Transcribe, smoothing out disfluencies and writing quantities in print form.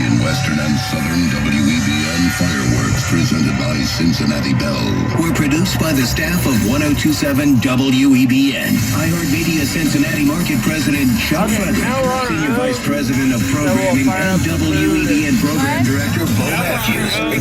in Western and Southern WEBN fireworks presented by Cincinnati Bell were produced by the staff of 1027 WEBN. iHeartMedia Cincinnati Market President Chuck Frederick, Senior Vice President of Programming and WEBN Program Director Bo Matthews.